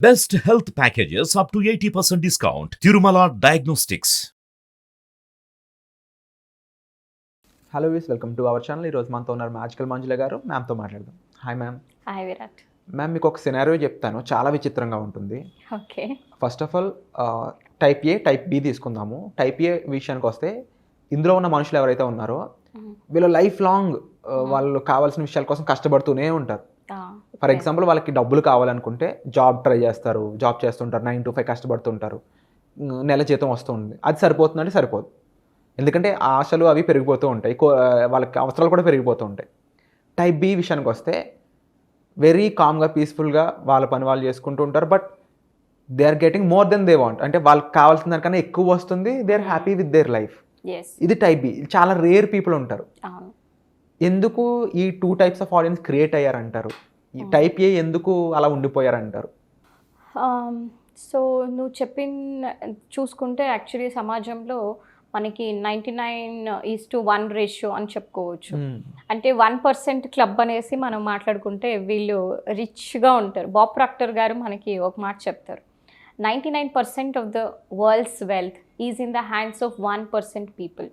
Best health packages up to 80% discount. Tirumala Diagnostics. Hello వీస్ welcome to our channel. ఈరోజు మనతో ఉన్నారు magical Manjula garu. మ్యామ్తో మాట్లాడదాం. Hi ma'am. Hi Virat. Ma'am, మీకు ఒక సినారియో చెప్తాను, చాలా విచిత్రంగా ఉంటుంది. Okay. First of all type A, type B తీసుకుందాము. టైప్ ఏ విషయానికి వస్తే, ఇందులో ఉన్న మనుషులు ఎవరైతే ఉన్నారో వీళ్ళు లైఫ్ లాంగ్ వాళ్ళు కావాల్సిన విషయాల కోసం కష్టపడుతూనే ఉంటారు. ఫర్ ఎగ్జాంపుల్, వాళ్ళకి డబ్బులు కావాలనుకుంటే జాబ్ ట్రై చేస్తారు, జాబ్ చేస్తుంటారు, 9 to 5 కష్టపడుతుంటారు, నెల జీతం వస్తుంది. అది సరిపోతుందంటే సరిపోదు, ఎందుకంటే ఆశలు అవి పెరిగిపోతూ ఉంటాయి, వాళ్ళకి అవసరాలు కూడా పెరిగిపోతూ ఉంటాయి. టైప్ బి విషయానికి వస్తే వెరీ కామ్గా, పీస్ఫుల్గా వాళ్ళ పని వాళ్ళు చేసుకుంటూ ఉంటారు. But they are getting more then they want, అంటే వాళ్ళకి కావాల్సిన దానికన్నా ఎక్కువ వస్తుంది. They are happy with their life. ఇది టైప్ బి. చాలా రేర్ పీపుల్ ఉంటారు. ఎందుకు ఈ 2 types ఆఫ్ ఆడియన్స్ క్రియేట్ అయ్యారంటారు? ఈ టైప్ ఏ ఎందుకు అలా ఉండిపోయారంటారు? సో నువ్వు చూసుకుంటే యాక్చువల్లీ సమాజంలో మనకి 99:1 రేషియో అని చెప్పుకోవచ్చు. అంటే 1% క్లబ్ అనేసి మనం మాట్లాడుకుంటే వీళ్ళు రిచ్గా ఉంటారు. బాబ్ ప్రాక్టర్ గారు మనకి ఒక మాట చెప్తారు, 99% of the world's wealth is in the hands of 1% people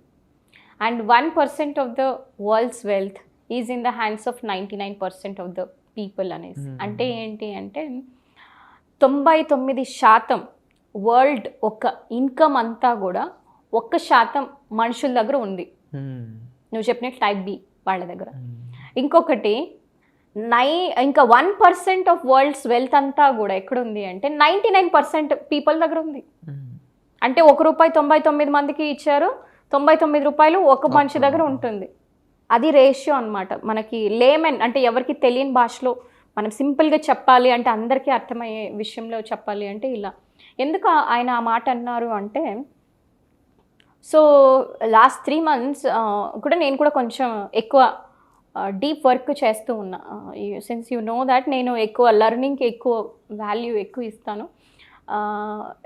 and 1% of the world's wealth is in the hands of 99% of the people అనేసి. అంటే ఏంటి అంటే 99% వరల్డ్ ఒక ఇన్కమ్ అంతా కూడా 1% మనుషుల దగ్గర ఉంది. నువ్వు చెప్పినట్టు టైప్ బి వాళ్ళ దగ్గర. ఇంకొకటి ఇంకా 1% ఆఫ్ వరల్డ్స్ వెల్త్ అంతా కూడా ఎక్కడుంది అంటే 99% పీపుల్ దగ్గర ఉంది. అంటే ₹1 99 మందికి ఇచ్చారు, 99 రూపాయలు ఒక మనిషి దగ్గర ఉంటుంది. అది రేషియో అనమాట. మనకి లేమెన్ అంటే ఎవరికి తెలియని భాషలో మనం సింపుల్గా చెప్పాలి అంటే, అందరికీ అర్థమయ్యే విషయంలో చెప్పాలి అంటే ఇలా. ఎందుకు ఆయన ఆ మాట అన్నారు అంటే, సో లాస్ట్ 3 months కూడా నేను కూడా కొంచెం ఎక్కువ డీప్ వర్క్ చేస్తూ ఉన్నా. సిన్స్ యూ నో దాట్ నేను ఎక్కువ లెర్నింగ్కి ఎక్కువ వాల్యూ ఎక్కువ ఇస్తాను.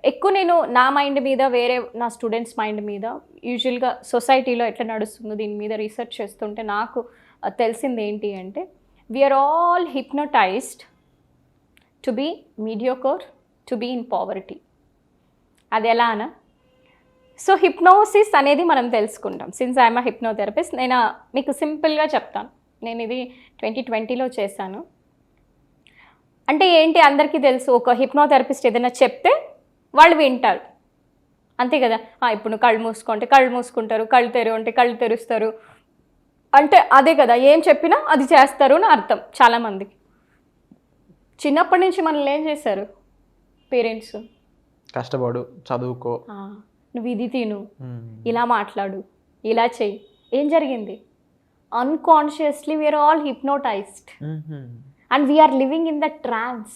ఎక్కువ నేను నా మైండ్ మీద, వేరే నా స్టూడెంట్స్ మైండ్ మీద, యూజువల్గా సొసైటీలో ఎట్లా నడుస్తుందో దీని మీద రీసెర్చ్ చేస్తుంటే నాకు తెలిసింది ఏంటి అంటే, we are all hypnotised to be mediocre, to be in poverty. అది ఎలానా? సో హిప్నోసిస్ అనేది మనం తెలుసుకుంటాం. Since I'm a hypnotherapist. నేను మీకు సింపుల్గా చెప్తాను. నేను ఇది 2020లో చేశాను. అంటే ఏంటి, అందరికీ తెలుసు, ఒక హిప్నోథెరపిస్ట్ ఏదైనా చెప్తే వాళ్ళు వింటారు, అంతే కదా. ఇప్పుడు నువ్వు కళ్ళు మూసుకుంటే కళ్ళు మూసుకుంటారు, కళ్ళు తెరు అంటే కళ్ళు తెరుస్తారు, అంటే అదే కదా, ఏం చెప్పినా అది చేస్తారు అని అర్థం. చాలామందికి చిన్నప్పటి నుంచి మనల్ని ఏం చేశారు పేరెంట్స్? కష్టపడు, చదువుకో, నువ్వు ఇది తిను, ఇలా మాట్లాడు, ఇలా చెయ్యి. ఏం జరిగింది? Unconsciously we are all hypnotised and we are living in the trance.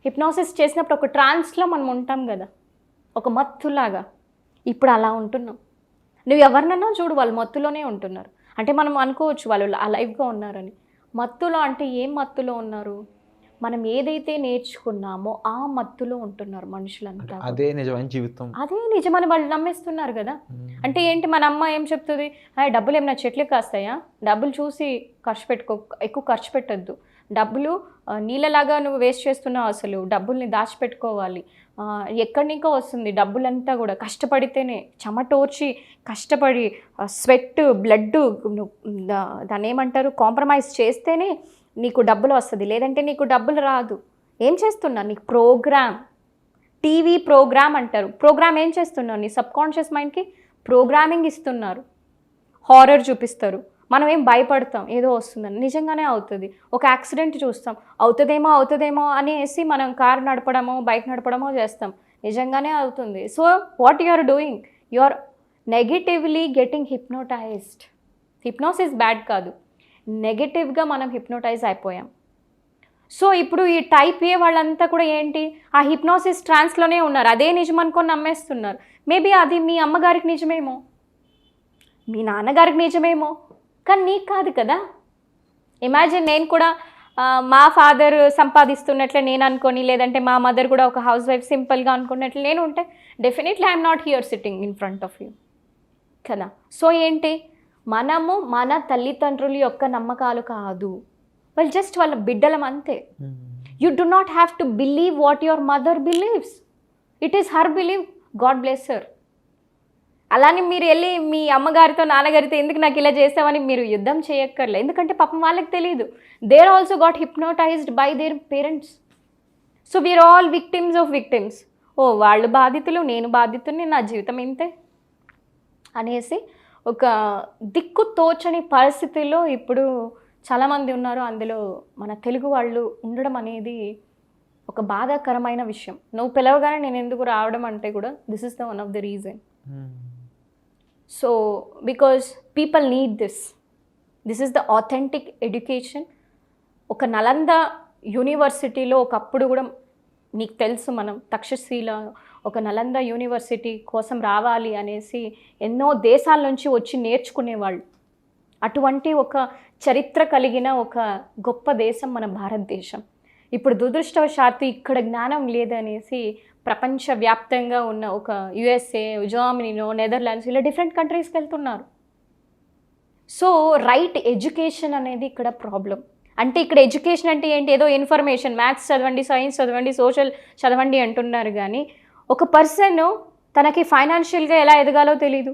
Hypnosis చేసినప్పుడు ఒక ట్రాన్స్లో మనం ఉంటాం కదా, ఒక మత్తులాగా. ఇప్పుడు అలా ఉంటున్నాం. నువ్వు ఎవరినన్నా చూడు, వాళ్ళు మత్తులోనే ఉంటున్నారు. అంటే మనం అనుకోవచ్చు వాళ్ళు అలైవ్గా ఉన్నారని. మత్తులో అంటే ఏం మత్తులో ఉన్నారు? మనం ఏదైతే నేర్చుకున్నామో ఆ మత్తులో ఉంటున్నారు మనుషులంతా. అదే నిజమైన జీవితం, అదే నిజమని వాళ్ళు నమ్మేస్తున్నారు కదా. అంటే ఏంటి, మన అమ్మ ఏం చెప్తుంది, డబ్బులు ఏమైనా చెట్లు కాస్తాయా, డబ్బులు చూసి ఖర్చు పెట్టుకో, ఎక్కువ ఖర్చు పెట్టద్దు, డబ్బులు నీళ్ళలాగా నువ్వు వేస్ట్ చేస్తున్నావు, అసలు డబ్బుల్ని దాచిపెట్టుకోవాలి, ఎక్కడి నీకో వస్తుంది డబ్బులంతా కూడా కష్టపడితేనే, చెమటోర్చి కష్టపడి స్వెట్ బ్లడ్ దాన్ని ఏమంటారు, కాంప్రమైజ్ చేస్తేనే నీకు డబ్బులు వస్తుంది, లేదంటే నీకు డబ్బులు రాదు. ఏం చేస్తున్నా? నీకు ప్రోగ్రామ్, టీవీ ప్రోగ్రామ్ అంటారు. ప్రోగ్రామ్ ఏం చేస్తున్నారు? నీ సబ్కాన్షియస్ మైండ్కి ప్రోగ్రామింగ్ ఇస్తున్నారు. హారర్ చూపిస్తారు, మనం ఏం భయపడతాం, ఏదో వస్తుందని. నిజంగానే అవుతుంది. ఒక యాక్సిడెంట్ చూస్తాం, అవుతుందేమో అనేసి మనం కార్ నడపడమో బైక్ నడపడమో చేస్తాం, నిజంగానే అవుతుంది. So what you are doing, you are negatively getting hypnotised. Hypnosis bad కాదు, నెగటివ్గా మనం హిప్నోటైజ్ అయిపోయాం. సో ఇప్పుడు ఈ టైప్ ఏ వాళ్ళంతా కూడా ఏంటి, ఆ హిప్నోసిస్ ట్రాన్స్లోనే ఉన్నారు, అదే నిజం అనుకొని నమ్మేస్తున్నారు. మేబీ అది మీ అమ్మగారికి నిజమేమో, మీ నాన్నగారికి నిజమేమో, కానీ నీకు కాదు కదా. ఇమాజిన్, నేను కూడా మా ఫాదర్ సంపాదిస్తున్నట్లే నేను అనుకొని, లేదంటే మా మదర్ కూడా ఒక హౌస్ వైఫ్ సింపుల్గా అనుకున్నట్లు నేను ఉంటే, definitely I'm not here sitting in front of you కదా. సో ఏంటి, మనము మన తల్లిదండ్రుల యొక్క నమ్మకాలు కాదు, వాళ్ళు జస్ట్ వాళ్ళ బిడ్డలం అంతే. You do not have to believe what your mother believes. It is her belief. God bless her. అలానే మీరు వెళ్ళి మీ అమ్మగారితో నాన్నగారితో ఎందుకు నాకు ఇలా చేసామని మీరు యుద్ధం చేయక్కర్లే. ఎందుకంటే పాపం వాళ్ళకి తెలియదు. They are also got hypnotised by their parents. So we are all victims of victims. ఓ వాళ్ళు బాధితులు, నేను బాధితుని, నా జీవితం ఇంతే అనేసి ఒక దిక్కు తోచని పరిస్థితిలో ఇప్పుడు చాలామంది ఉన్నారు. అందులో మన తెలుగు వాళ్ళు ఉండడం అనేది ఒక బాధాకరమైన విషయం. నువ్వు పిలవగానే నేను ఎందుకు రావడం అంటే కూడా this is the one of the reason. So because people need this is the authentic education. ఒక నలంద యూనివర్సిటీలో ఒకప్పుడు కూడా నీకు తెలుసు, మనం తక్షశీల ఒక నలంద యూనివర్సిటీ కోసం రావాలి అనేసి ఎన్నో దేశాల నుంచి వచ్చి నేర్చుకునేవాళ్ళు. అటువంటి ఒక చరిత్ర కలిగిన ఒక గొప్ప దేశం మన భారతదేశం. ఇప్పుడు దురదృష్టవశాత్తు ఇక్కడ జ్ఞానం లేదనేసి ప్రపంచవ్యాప్తంగా ఉన్న ఒక యుఎస్ఏ, జర్మనీనో, నెదర్లాండ్స్ ఇలా డిఫరెంట్ కంట్రీస్కి వెళ్తున్నారు. సో రైట్ ఎడ్యుకేషన్ అనేది ఇక్కడ ప్రాబ్లం. అంటే ఇక్కడ ఎడ్యుకేషన్ అంటే ఏంటి? ఏదో ఇన్ఫర్మేషన్, మ్యాథ్స్ చదవండి, సైన్స్ చదవండి, సోషల్ చదవండి అంటున్నారు. కానీ ఒక పర్సన్ తనకి ఫైనాన్షియల్గా ఎలా ఎదగాలో తెలీదు,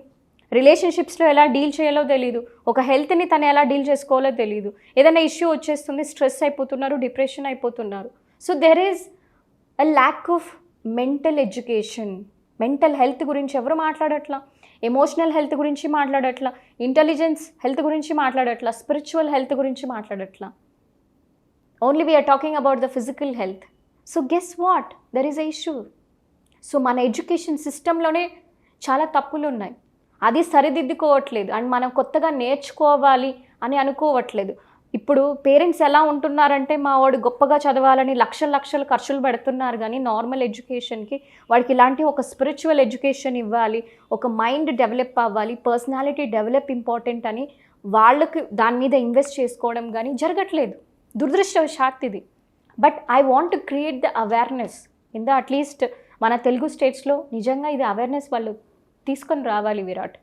రిలేషన్షిప్స్లో ఎలా డీల్ చేయాలో తెలీదు, ఒక హెల్త్ని తను ఎలా డీల్ చేసుకోవాలో తెలీదు. ఏదైనా ఇష్యూ వచ్చేస్తుంది, స్ట్రెస్ అయిపోతున్నారు, డిప్రెషన్ అయిపోతున్నారు. So there is a lack of mental education. Mental health గురించి ఎవరు మాట్లాడట్లా, ఎమోషనల్ హెల్త్ గురించి మాట్లాడట్లా, ఇంటెలిజెన్స్ హెల్త్ గురించి మాట్లాడట్లా, స్పిరిచువల్ హెల్త్ గురించి మాట్లాడట్లా. Only we are talking about the physical health. So guess what, there is a issue. So మన education సిస్టంలోనే చాలా తప్పులు ఉన్నాయి. అది సరిదిద్దుకోవట్లేదు అండ్ మనం కొత్తగా నేర్చుకోవాలి అని అనుకోవట్లేదు. ఇప్పుడు పేరెంట్స్ ఎలా ఉంటున్నారంటే మా వాడు గొప్పగా చదవాలని లక్షలు ఖర్చులు పెడుతున్నారు. కానీ నార్మల్ ఎడ్యుకేషన్కి వాడికి ఇలాంటి ఒక స్పిరిచువల్ ఎడ్యుకేషన్ ఇవ్వాలి, ఒక మైండ్ డెవలప్ అవ్వాలి, పర్సనాలిటీ డెవలప్ ఇంపార్టెంట్ అని వాళ్ళకి దాని మీద ఇన్వెస్ట్ చేసుకోవడం కానీ జరగట్లేదు. దురదృష్టవశాత్తు ఇది. But I want to create the awareness in the at least మన తెలుగు స్టేట్స్లో. నిజంగా ఇది అవేర్నెస్ వాళ్ళు తీసుకొని రావాలి. విరాట్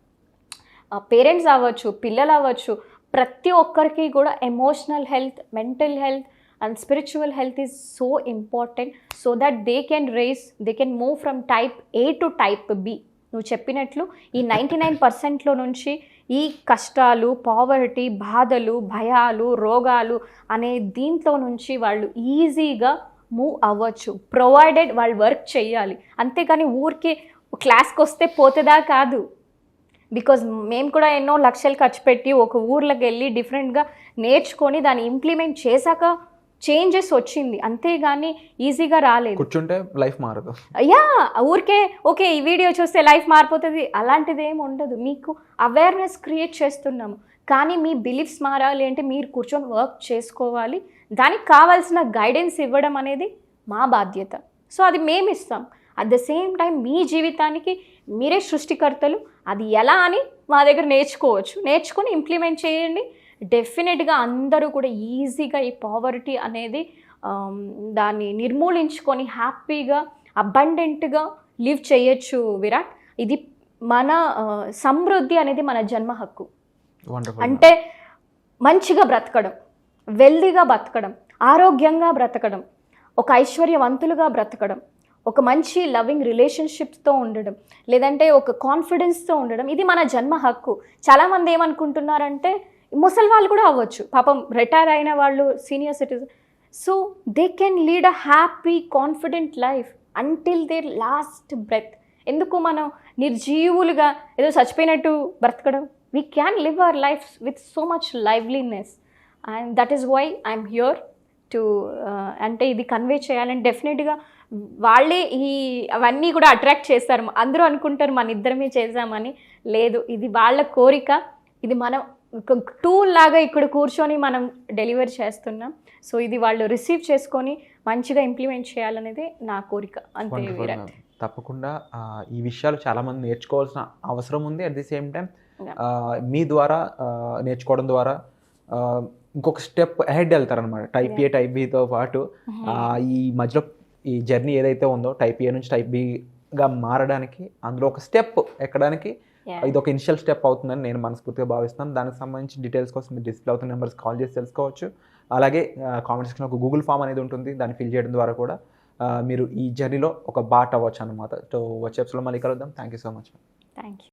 పేరెంట్స్ అవ్వచ్చు, పిల్లలు అవ్వచ్చు, ప్రతి ఒక్కరికి కూడా emotional health, mental health and spiritual health is so important. So that they can move from type A to type B. నువ్వు చెప్పినట్లు ఈ 99%లో నుంచి ఈ కష్టాలు, పావర్టీ, బాధలు, భయాలు, రోగాలు అనే దీంట్లో నుంచి వాళ్ళు ఈజీగా మూవ్ అవ్వచ్చు, ప్రొవైడెడ్ వాళ్ళు వర్క్ చేయాలి. అంతేకాని ఊరికే క్లాస్కి వస్తే పోతుందా కాదు. బికాజ్ మేము కూడా ఎన్నో లక్షలు ఖర్చు పెట్టి ఒక ఊర్లోకి వెళ్ళి డిఫరెంట్గా నేర్చుకొని దాన్ని ఇంప్లిమెంట్ చేశాక చేంజెస్ వచ్చింది, అంతేగాని ఈజీగా రాలేదు. కూర్చుంటే లైఫ్ మారదు. యా, ఊరికే ఓకే ఈ వీడియో చూస్తే లైఫ్ మారిపోతుంది అలాంటిది ఏమి ఉండదు. మీకు అవేర్నెస్ క్రియేట్ చేస్తున్నాము, కానీ మీ బిలీఫ్స్ మారాలి అంటే మీరు కూర్చొని వర్క్ చేసుకోవాలి. దానికి కావాల్సిన గైడెన్స్ ఇవ్వడం అనేది మా బాధ్యత. సో అది మేము ఇస్తాం. అట్ ద సేమ్ టైం మీ జీవితానికి మీరే సృష్టికర్తలు. అది ఎలా అని మా దగ్గర నేర్చుకొని ఇంప్లిమెంట్ చేయండి. డెఫినెట్గా అందరూ కూడా ఈజీగా ఈ పావర్టీ అనేది దాన్ని నిర్మూలించుకొని హ్యాపీగా అబండెంట్గా లివ్ చేయొచ్చు. విరాట్, ఇది మన సమృద్ధి అనేది మన జన్మ హక్కు. అంటే మంచిగా బ్రతకడం, వెల్దీగా బ్రతకడం, ఆరోగ్యంగా బ్రతకడం, ఒక ఐశ్వర్యవంతులుగా బ్రతకడం, ఒక మంచి లవింగ్ రిలేషన్షిప్స్తో ఉండడం, లేదంటే ఒక కాన్ఫిడెన్స్తో ఉండడం, ఇది మన జన్మ హక్కు. చాలామంది ఏమనుకుంటున్నారంటే ముసలి వాళ్ళు కూడా అవ్వచ్చు, పాపం రిటైర్ అయిన వాళ్ళు, senior citizen. So they can lead a happy confident life until their last breath. ఎందుకు మనం నిర్జీవులుగా ఏదో చచ్చిపోయినట్టు బ్రతకడం? We can live our life with so much liveliness. And that is why I'm here to అంటే ఇది కన్వే చేయాలని. డెఫినెట్గా వాళ్ళే అవన్నీ కూడా అట్రాక్ట్ చేస్తారు. అందరూ అనుకుంటారు మన ఇద్దరమే చేసామని. లేదు, ఇది వాళ్ళ కోరిక. ఇది మనం టూల్ లాగా ఇక్కడ కూర్చొని మనం డెలివరీ చేస్తున్నాం. సో ఇది వాళ్ళు రిసీవ్ చేసుకొని మంచిగా ఇంప్లిమెంట్ చేయాలనేది నా కోరిక. అంతే విరాట్. తప్పకుండా ఈ విషయాలు చాలామంది నేర్చుకోవాల్సిన అవసరం ఉంది. అట్ ది సేమ్ టైం మీ ద్వారా నేర్చుకోవడం ద్వారా ఇంకొక step ahead వెళ్తారనమాట. Type A, type బితో పాటు ఈ మధ్యలో ఈ జర్నీ ఏదైతే ఉందో టైప్ ఏ నుంచి టైప్ బిగా మారడానికి, అందులో ఒక స్టెప్ ఎక్కడానికి ఇది ఒక ఇనిషియల్ స్టెప్ అవుతుందని నేను మనస్ఫూర్తిగా భావిస్తున్నాను. దానికి సంబంధించి డీటెయిల్స్ కోసం మీరు డిస్ప్లే అవుతున్న నెంబర్స్ కాల్ చేసి తెలుసుకోవచ్చు. అలాగే కామెంట్ సెక్షన్లో ఒక గూగుల్ ఫామ్ అనేది ఉంటుంది, దాన్ని ఫిల్ చేయడం ద్వారా కూడా మీరు ఈ జర్నీలో ఒక పార్ట్ అవ్వచ్చు అనమాట. సో వచ్చే ఎపిసోడ్లో మళ్ళీ కలుద్దాం. Thank you so much. Thank you.